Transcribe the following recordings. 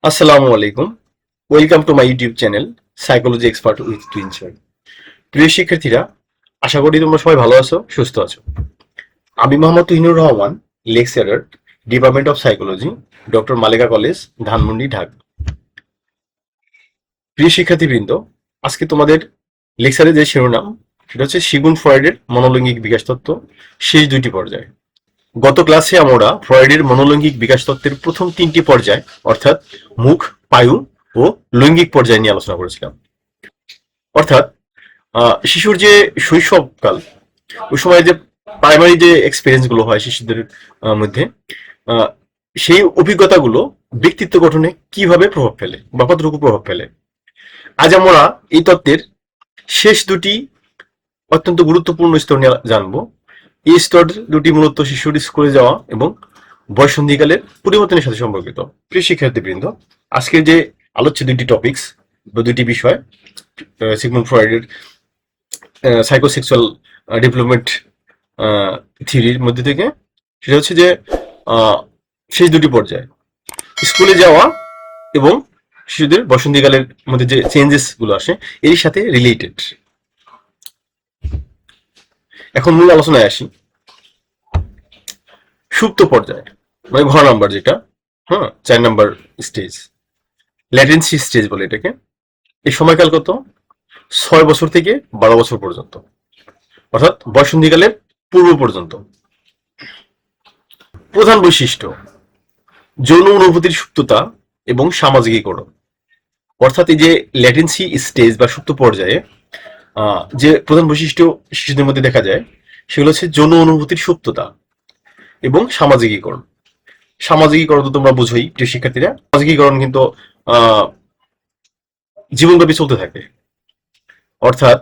আসসালামু আলাইকুম। Welcome to my YouTube channel psychology expert with টুইনসার। প্রিয় শিক্ষার্থীরা, আশা করি তোমরা সবাই ভালো আছো, সুস্থ আছো। আমি Mohammad Tuhinur Rahman, lecturer, department of psychology, doctor Maleka college, Dhanmondi, Dhaka. প্রিয় শিক্ষার্থীবৃন্দ, আজকে তোমাদের লেকচারে যে শিরোনাম সেটা হচ্ছে সিগমুন্ড ফ্রয়েডের মনোলৈঙ্গিক বিকাশ তত্ত্ব, শেষ দুটি পর্যায়। গত ক্লাসে আমরা ফ্রয়েডের মনোলৈঙ্গিক বিকাশ তত্ত্বের প্রথম তিনটি পর্যায় অর্থাৎ মুখ, পায়ু ও লৈঙ্গিক পর্যায় নিয়ে আলোচনা করেছিলাম। অর্থাৎ শিশুর যে শৈশবকাল, ওই সময় যে প্রাইমারি যে এক্সপিরিয়েন্স গুলো হয় শিশুদের মধ্যে, আহ, সেই অভিজ্ঞতাগুলো ব্যক্তিত্ব গঠনে কিভাবে প্রভাব ফেলে বা কতটুকু প্রভাব ফেলে। আজ আমরা এই তত্ত্বের শেষ দুটি অত্যন্ত গুরুত্বপূর্ণ স্তর নিয়ে জানবো। এই স্তর দুটি মূলত শিশুর স্কুলে যাওয়া এবং বয়ঃসন্ধিকালের পরিবর্তনের সাথে সম্পর্কিত। প্রিয় শিক্ষার্থীবৃন্দ, আজকের যে আলোচ্য দুটি টপিকস বা দুটি বিষয় সিগমুন্ড ফ্রয়েডের সাইকোসেক্সুয়াল ডেভেলপমেন্ট থিওরির মধ্যে থেকে, সেটা হচ্ছে যে আহ, শেষ দুটি পর্যায় স্কুলে যাওয়া এবং শিশুদের বসন্তীকালের মধ্যে যে চেঞ্জেস গুলো আসে এর সাথে রিলেটেড। এখন মূল আলোচনায় আসি। সুপ্ত পর্যায় মানে ঘ নাম্বার যেটা, হ্যাঁ, 4 নাম্বার স্টেজ, ল্যাটেন্সি স্টেজ বলে এটাকে। এই সময়কাল কত? 6 বছর থেকে 12 বছর পর্যন্ত, অর্থাৎ বয়ঃসন্ধিকালের পূর্ব পর্যন্ত। প্রধান বৈশিষ্ট্য: যৌন অনুভূতির সুপ্ততা এবং সামাজিকীকরণ। অর্থাৎ এই যে ল্যাটেন্সি স্টেজ বা সুপ্ত পর্যায়ে যে প্রধান বৈশিষ্ট্য শিশুদের মধ্যে দেখা যায় সেগুলো হচ্ছে যৌন অনুভূতির সুপ্ততা এবং সামাজিকীকরণ। সামাজিকীকরণ তো তোমরা বুঝোই প্রিয় শিক্ষার্থীরা। সামাজিকীকরণ কিন্তু আহ জীবনব্যাপী চলতে থাকে। অর্থাৎ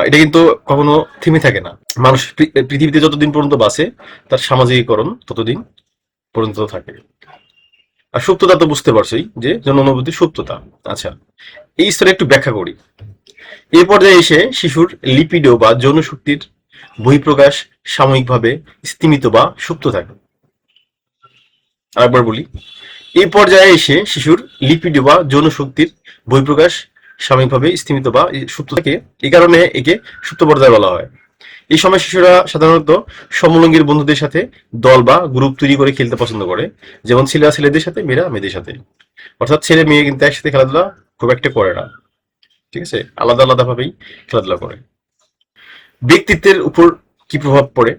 এটা কিন্তু কখনো থেমে থাকে না। মানুষ পৃথিবীতে যতদিন পর্যন্ত বাঁচে তার সামাজিকীকরণ ততদিন পর্যন্ত থাকে। আর সুপ্ততা তো বুঝতে পারছোই যে যৌন অনুভূতির সুপ্ততা। আচ্ছা, এই স্তরে একটু ব্যাখ্যা করি। এই পর্যায়ে এসে শিশুর লিপিডো বা যৌন শক্তির বহিঃপ্রকাশ সাময়িকভাবে স্তিমিত বা সুপ্ত থাকে। আরেকবার বলি, এই পর্যায়ে এসে শিশুর লিপিডো বা যৌন শক্তির বহিঃপ্রকাশ সাময়িকভাবে স্তিমিত বা সুপ্ত থাকে। এই কারণে একে সুপ্ত পর্যায় বলা হয়। এই সময় শিশুরা সাধারণত সমলিঙ্গের বন্ধুদের সাথে দল বা গ্রুপ তৈরি করে খেলতে পছন্দ করে, যেমন ছেলেরা ছেলেদের সাথে, মেয়েরা মেয়েদের সাথে। অর্থাৎ ছেলে মেয়ে কিন্তু একসাথে খেলাধুলা খুব একটা করে না, ঠিক আছে, আলাদা আলাদা ভাবেই খেলাধুলা করে। ব্যক্তিত্বের উপর কি প্রভাব পড়ে?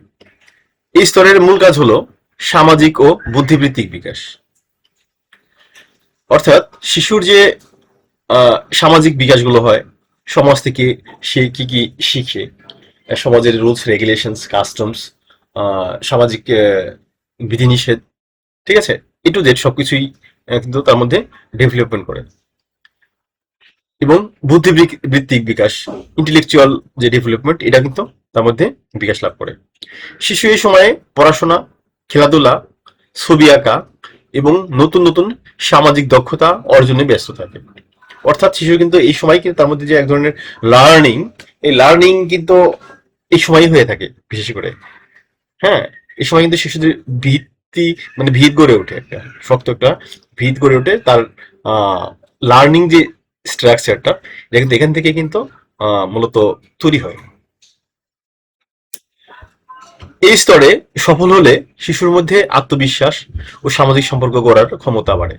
এই স্তরের মূল কাজ হলো সামাজিক ও বুদ্ধিবৃত্তিক বিকাশ। অর্থাৎ শিশুর যে সামাজিক বিকাশগুলো হয়, সমাজ থেকে সে কি কি শিখে, সমাজের রুলস রেগুলেশনস কাস্টমস, সামাজিক বিধিনিষেধ, ঠিক আছে, এ টু জেড সবকিছুই কিন্তু তার মধ্যে ডেভেলপমেন্ট করে। এবং বুদ্ধিবৃত্তিক বিকাশ, ইন্টেলেকচুয়াল যে ডেভেলপমেন্ট, এটা কিন্তু তার মধ্যে বিকাশ লাভ করে। শিশু এই সময়ে পড়াশোনা, খেলাধুলা, ছবি আঁকা এবং নতুন নতুন সামাজিক দক্ষতা অর্জনে ব্যস্ত থাকে। অর্থাৎ শিশু কিন্তু এই সময় কিন্তু তার মধ্যে যে এক ধরনের লার্নিং, এই লার্নিং কিন্তু এই সময়ই হয়ে থাকে বিশেষ করে। হ্যাঁ, এই সময় কিন্তু শিশুদের ভিত্তি মানে ভিত গড়ে ওঠে, একটা শক্ত একটা ভিত গড়ে ওঠে। তার লার্নিং যে স্ট্রাকচারটা, এটা কিন্তু এখান থেকে কিন্তু মূলত তৈরি হয়। এই স্তরে সফল হলে শিশুর মধ্যে আত্মবিশ্বাস ও সামাজিক সম্পর্ক গড়ার ক্ষমতা বাড়ে।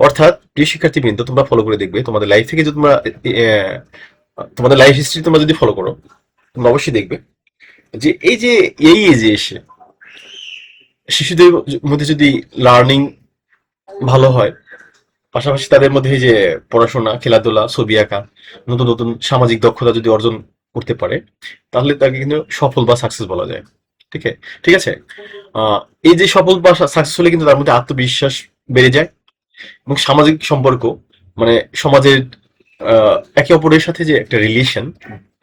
অর্থাৎ প্রিয় শিক্ষার্থীবৃন্দ, তোমরা ফলো করে দেখবে তোমাদের লাইফ থেকে, যদি তোমরা তোমাদের লাইফ হিস্ট্রি তোমরা যদি ফলো করো, তোমরা অবশ্যই দেখবে যে এই যে এই এজে এসে শিশুদের মধ্যে যদি লার্নিং ভালো হয়, পাশাপাশি তাদের মধ্যে এই যে পড়াশোনা, খেলাধুলা, ছবি আঁকা, নতুন নতুন সামাজিক দক্ষতা যদি অর্জন করতে পারে, তাহলে তাকে কিন্তু সফল বা সাকসেস বলা যায়। ঠিক আছে, ঠিক আছে। এই যে সফল বা সাকসেস হলে কিন্তু তার মধ্যে আত্মবিশ্বাস বেড়ে যায় এবং সামাজিক সম্পর্ক, মানে সমাজের একে অপরের সাথে যে একটা রিলেশন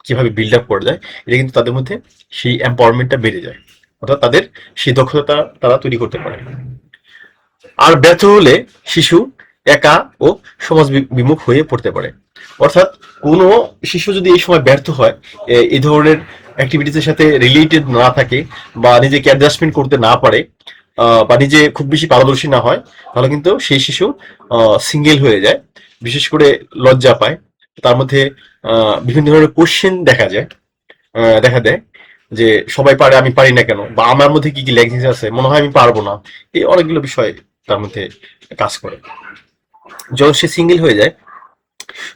কিভাবে বিল্ড আপ করা যায়, এটা কিন্তু তাদের মধ্যে সেই এম্পাওয়ারমেন্টটা বেড়ে যায়। অর্থাৎ তাদের সেই দক্ষতা তারা তৈরি করতে পারে। আর ব্যর্থ হলে শিশু একা ও সমাজ বিমুখ হয়ে পড়তে পারে। অর্থাৎ কোনো শিশু যদি এই সময় ব্যর্থ হয়, এই ধরনের অ্যাক্টিভিটিসের সাথে রিলেটেড না থাকে বা নিজেকে অ্যাডজাস্টমেন্ট করতে না পারে, বা নিজে খুব বেশি পারদর্শী না হয়, তাহলে কিন্তু সেই শিশু সিঙ্গেল হয়ে যায়, বিশেষ করে লজ্জা পায়। তার মধ্যে বিভিন্ন ধরনের কোশ্চেন দেখা দেয় যে সবাই পারে আমি পারি না কেন, বা আমার মধ্যে কি কি ল্যাকিংস আছে, মনে হয় আমি পারবো না। এই অনেকগুলো বিষয় তার মধ্যে কাজ করে। যখন সে সিঙ্গেল হয়ে যায়,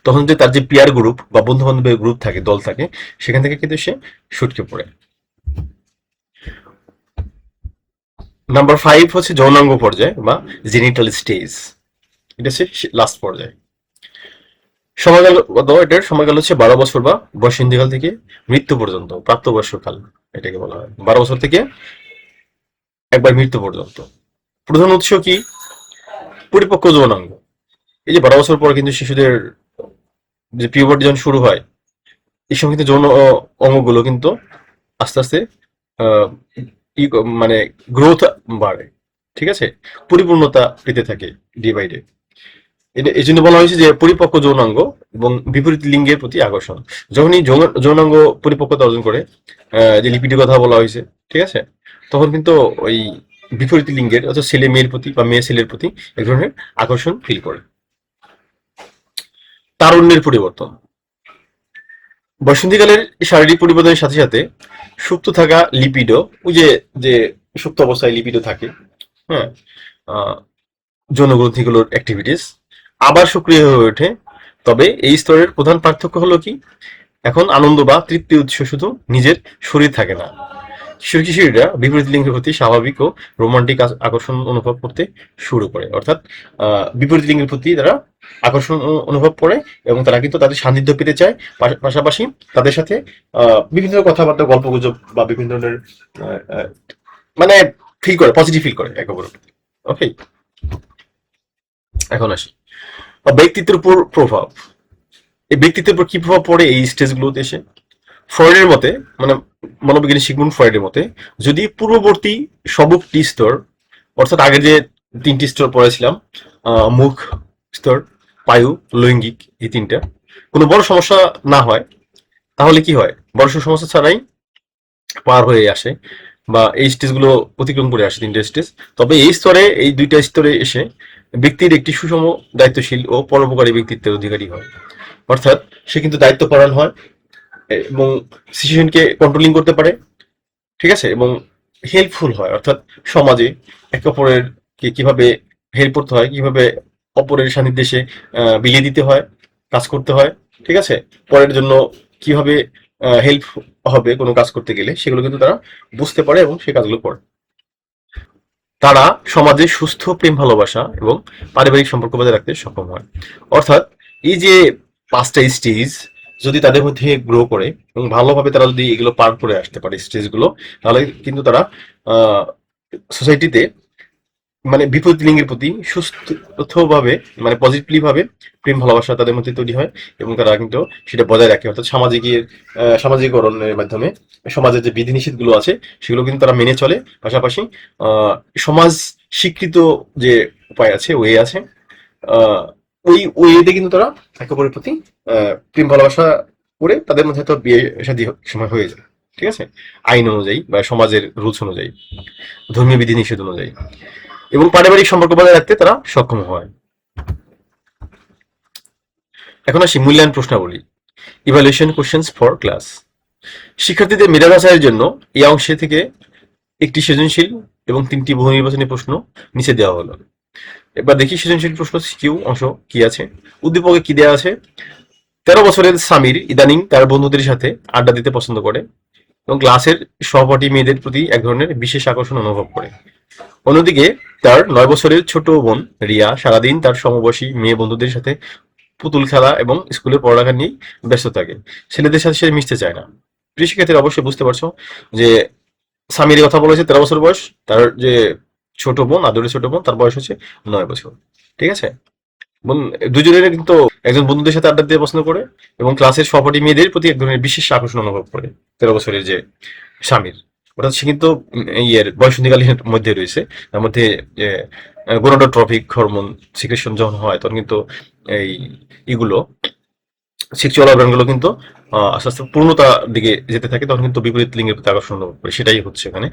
তখন যে তার যে পিয়ার গ্রুপ বা বন্ধু বান্ধবের গ্রুপ থাকে, দল থাকে, সেখান থেকে কিন্তু সে সটকে পড়ে। নাম্বার 5 হচ্ছে যৌনাঙ্গ পর্যায় বা জেনিটাল স্টেজ। এটা হচ্ছে লাস্ট পর্যায়ে। সময়কাল কত? এটার সময়কাল হচ্ছে 12 বছর বা বয়সন্ধিকাল থেকে মৃত্যু পর্যন্ত, প্রাপ্তবয়স্ককাল এটাকে বলা হয়। 12 বছর থেকে একবার মৃত্যু পর্যন্ত। প্রধান উৎস কি? পরিপক্ক যৌনাঙ্গ। এই যে 12 বছর পর কিন্তু শিশুদের যে পিউবার্টি যখন শুরু হয়, এই সময় কিন্তু যৌন অঙ্গগুলো কিন্তু আস্তে আস্তে আহ, মানে গ্রোথ বাড়ে, ঠিক আছে, পরিপূর্ণতা পেতে থাকে ডে বাই ডে। এটা এই জন্য বলা হয়েছে যে পরিপক্ক যৌনাঙ্গ এবং বিপরীত লিঙ্গের প্রতি আকর্ষণ। যখনই যৌনাঙ্গ পরিপক্কতা অর্জন করে, যে লিপিডের কথা বলা হয়েছে, ঠিক আছে, তখন কিন্তু ওই বিপরীত লিঙ্গের অর্থাৎ ছেলে মেয়ের প্রতি বা মেয়ে ছেলের প্রতি এক ধরনের আকর্ষণ ফিল করে। তারুণ্যের পরিবর্তন। বসন্তীকালের শারীরিক পরিবর্তনের সাথে সাথে সুপ্ত থাকা লিপিডো, ওই যে যে সুপ্ত অবস্থায় লিপিডো থাকে, হ্যাঁ, আহ, যৌনগ্রন্থিগুলোর অ্যাক্টিভিটিস আবার সক্রিয় হয়ে ওঠে। তবে এই স্তরের প্রধান পার্থক্য হলো কি, এখন আনন্দ বা তৃপ্তির উৎস শুধু নিজের শরীর থাকে না। কিশোরীরা বিপরীত লিঙ্গের প্রতি স্বাভাবিক ও রোমান্টিক আকর্ষণ অনুভব করতে শুরু করে, অর্থাৎ বিপরীত লিঙ্গের প্রতি তারা আকর্ষণ অনুভব করে, এবং তারা কিন্তু তাদের সান্নিধ্য পেতে চায়। পাশাপাশি তাদের সাথে বিভিন্ন কথাবার্তা, গল্পগুজব বা বিভিন্ন ধরনের আহ, আহ, মানে ফিল করে, পজিটিভ ফিল করে একে অপরের প্রতি। ওকে, এখন আসি ব্যক্তিত্বের উপর প্রভাব। এই ব্যক্তিত্বের উপর কি প্রভাব পড়ে এই স্টেজগুলোতে এসে? ফ্রয়েডের মতে, মানে মনোবিজ্ঞানী সিগমুন্ড ফ্রয়েডের মতে, যদি পূর্ববর্তী সবকটি স্তর, অর্থাৎ আগের যে 3টি স্তর পড়েছিলাম, মুখ স্তর, পায়ু, লৈঙ্গিক, এই 3টা, কোনো বড় সমস্যা না হয়, তাহলে কি হয়, বড় সমস্যা ছাড়াই পার হয়ে আসে বা এই স্টেজগুলো অতিক্রম করে আসে, 3টে স্টেজ। তবে এই স্তরে, এই 2টা স্তরে এসে ব্যক্তির একটি সুষম, দায়িত্বশীল ও পরোপকারী ব্যক্তিত্বের অধিকারী হয়। অর্থাৎ সে কিন্তু দায়িত্বপরায়ণ হয় এবং সিচুয়েশনকে কন্ট্রোলিং করতে পারে, ঠিক আছে, এবং হেল্পফুল হয়, অর্থাৎ সমাজে একে অপরের কে কিভাবে হেল্প করতে হয়, কিভাবে অপরের সান্নিধ্যে এসে বিলিয়ে দিতে হয়, কাজ করতে হয়, ঠিক আছে, পরের জন্য কিভাবে হেল্প হবে কোনো কাজ করতে গেলে, সেগুলো কিন্তু তারা বুঝতে পারে এবং সে কাজগুলো করে। তারা সমাজে সুস্থ প্রেম ভালোবাসা এবং পারিবারিক সম্পর্ক বজায় রাখতে সক্ষম হয়। অর্থাৎ এই যে 5টা স্টেজ যদি তাদের মধ্যে গ্রো করে এবং ভালোভাবে তারা যদি এগুলো পার করে আসতে পারে স্টেজগুলো, তাহলে কিন্তু তারা সোসাইটিতে মানে বিপরীত লিঙ্গের প্রতি সুস্থভাবে, মানে পজিটিভলি ভাবে প্রেম ভালোবাসা তাদের মধ্যে তৈরি হয়, এবং তারা কিন্তু সেটা বজায় রাখে। অর্থাৎ সামাজিকরণের মাধ্যমে সমাজের যে বিধিনিষেধ গুলো আছে, সেগুলো কিন্তু তারা মেনে চলে। পাশাপাশি সমাজ স্বীকৃত যে উপায় আছে, ওয়ে আছে, আহ, ওই ওয়েতে কিন্তু তারা একে অপরের প্রতি প্রেম ভালোবাসা করে তাদের মধ্যে তো বিয়ে শাদী সময় হয়ে যায়, ঠিক আছে, আইন অনুযায়ী বা সমাজের রুলস অনুযায়ী, ধর্মীয় বিধিনিষেধ অনুযায়ী, এবং পারিবারিক সম্পর্ক বজায় রাখতে তারা সক্ষম হয়। এখন আসি মূল্যায়ন প্রশ্নাবলী, ইভালুয়েশন কোশ্চেন্স ফর ক্লাস। শিক্ষার্থীদের মেধা যাচাইয়ের জন্য এই অংশে থেকে একটি সৃজনশীল এবং 3টি বহু নির্বাচনী প্রশ্ন নিচে দেওয়া হলো। এবার দেখি সৃজনশীল প্রশ্ন কিউ অংশ কি আছে। উদ্দীপকে কি দেওয়া আছে? 13 বছরের সামির ইদানিং তার বন্ধুদের সাথে আড্ডা দিতে পছন্দ করে এবং ক্লাসের সহপাঠী মেয়েদের প্রতি এক ধরনের বিশেষ আকর্ষণ অনুভব করে। অন্যদিকে তার 9 বছরের ছোট বোন রিয়া সারাদিন তার সমবয়সী মেয়ে বন্ধুদের সাথে পুতুল খেলা এবং স্কুলের পড়ালেখা নিয়ে ব্যস্ত থাকে। ছেলেদের সাথে সে মিশতে চায় না। প্রিয় শিক্ষার্থীরা, অবশ্যই বুঝতে পারছো যে সামিরের কথা বলেছে, 13 বছর বয়স, তার যে ছোট বোন, আদরের ছোট বোন, তার বয়স হচ্ছে 9 বছর, ঠিক আছে। বোন দুজনের কিন্তু একজন বন্ধুদের সাথে আড্ডা দিয়ে পছন্দ করে এবং ক্লাসের সহপাঠী মেয়েদের প্রতি এক ধরনের বিশেষ আকর্ষণ অনুভব করে 13 বছরের যে স্বামীর। অর্থাৎ সে কিন্তু ইয়ের বয়সন্ধিকালীন মধ্যে রয়েছে। তার মধ্যে যে গোনাডোট্রপিক হরমোন সিক্রেশন যখন হয়, তখন কিন্তু এই এগুলো সেক্সুয়াল অর্গানগুলো কিন্তু আস্তে আস্তে পূর্ণতার দিকে যেতে থাকে, তখন কিন্তু বিপরীত লিঙ্গের প্রতি আকর্ষণ অনুভব করে, সেটাই হচ্ছে এখানে।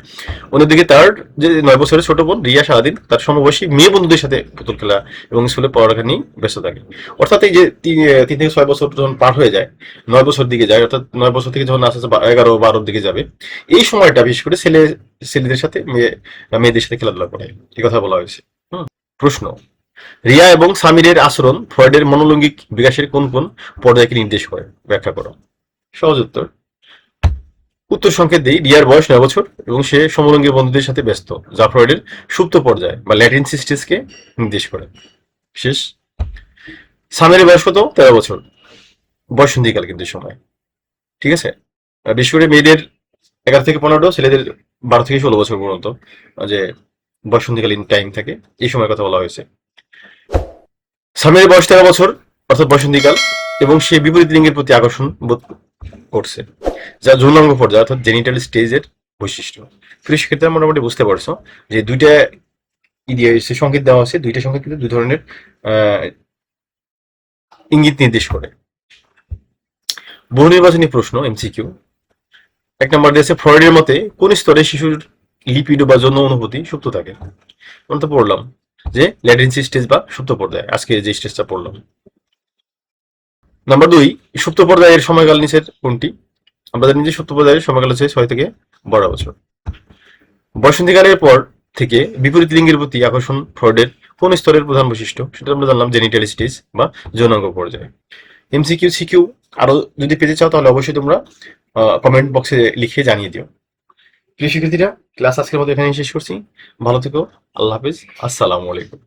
অন্যদিকে তার যে 9 বছরের ছোট বোন রিয়া সারাদিন তার সমবয়সী মেয়ে বন্ধুদের সাথে পুতুল খেলা এবং স্কুলে পড়ালেখা নিয়ে ব্যস্ত থাকে। অর্থাৎ এই যে 3 থেকে 6 বছর যখন পার হয়ে যায়, 9 বছর দিকে যায়, অর্থাৎ 9 বছর থেকে যখন আস্তে আস্তে 11-12 দিকে যাবে, এই সময়টা বিশেষ করে ছেলেদের সাথে মেয়েদের সাথে খেলাধুলা করে, এই কথা বলা হয়েছে। হুম। প্রশ্ন: রিয়া এবং সামিরের আচরণ ফ্রয়েডের মনোলৈঙ্গিক বিকাশের কোন কোন পর্যায়কে নির্দেশ করে, ব্যাখ্যা করো। সহজ উত্তর, উত্তর সংকেত দেই। রিয়ার বয়স 9 বছর এবং সে সমলিঙ্গী বন্ধুদের সাথে ব্যস্ত, যা ফ্রয়েডের সুপ্ত পর্যায় বা ল্যাটেন্সি স্টেজকে নির্দেশ করে। শেষ। সামিরের বয়স কত? 13 বছর, বয়সন্ধিকাল কিন্তু এই সময়। ঠিক আছে। বিশেষ করে মেয়েদের 11 থেকে 15, ছেলেদের 12 থেকে 16 বছর পর্যন্ত যে বয়সন্ধিকালীন টাইম থাকে, এই সময়ের কথা বলা হয়েছে। সামিরের বয়স 13 বছর, অর্থাৎ বসন্তীকাল, এবং সে বিপরীত লিঙ্গের প্রতি আকর্ষণ বোধ করছে, যা যৌনাঙ্গ পর্যায়ে অর্থাৎ জেনিটাল স্টেজের বৈশিষ্ট্য। প্রিয় শিক্ষার্থীরা মোটামুটি বুঝতে পারছো যে দুইটা দিয়ে সংকেত দেওয়া আছে, দুইটা সংকেত কিন্তু দুই ধরনের আহ, ইঙ্গিত নির্দেশ করে। বহু নির্বাচনী প্রশ্ন, এমসিকিউ। 1 নম্বর দিয়েছে, ফ্রয়েডের মতে কোন স্তরে শিশুর লিপিডো বা যৌন অনুভূতি সুপ্ত থাকে? আমরা তো পড়লাম যে ল্যাটেন্সি স্টেজ বা সুপ্ত পর্যায়ে, আজকে যে স্টেজটা পড়লাম। নাম্বার 2, সুপ্ত পর্যায়ের সময়কাল নিচের কোনটি? আমরা জানি যে সুপ্ত পর্যায়ের সময়কাল হচ্ছে 6 থেকে 12 বছর। বসন্তীকালের পর থেকে বিপরীত লিঙ্গের প্রতি আকর্ষণ ফ্রয়েডের কোন স্তরের প্রধান বৈশিষ্ট্য? সেটা আমরা জানলাম জেনিটাল স্টেজ বা যৌনাঙ্গ পর্যায়ে। এমসিকিউ সিকিউ আরো যদি পেতে চাও তাহলে অবশ্যই তোমরা কমেন্ট বক্সে লিখে জানিয়ে দিও। প্রিয় শিক্ষার্থীরা, ক্লাস আজকের মতো এখানেই শেষ করছি। ভালো থেকো। আল্লাহ হাফিজ। আসসালামু আলাইকুম।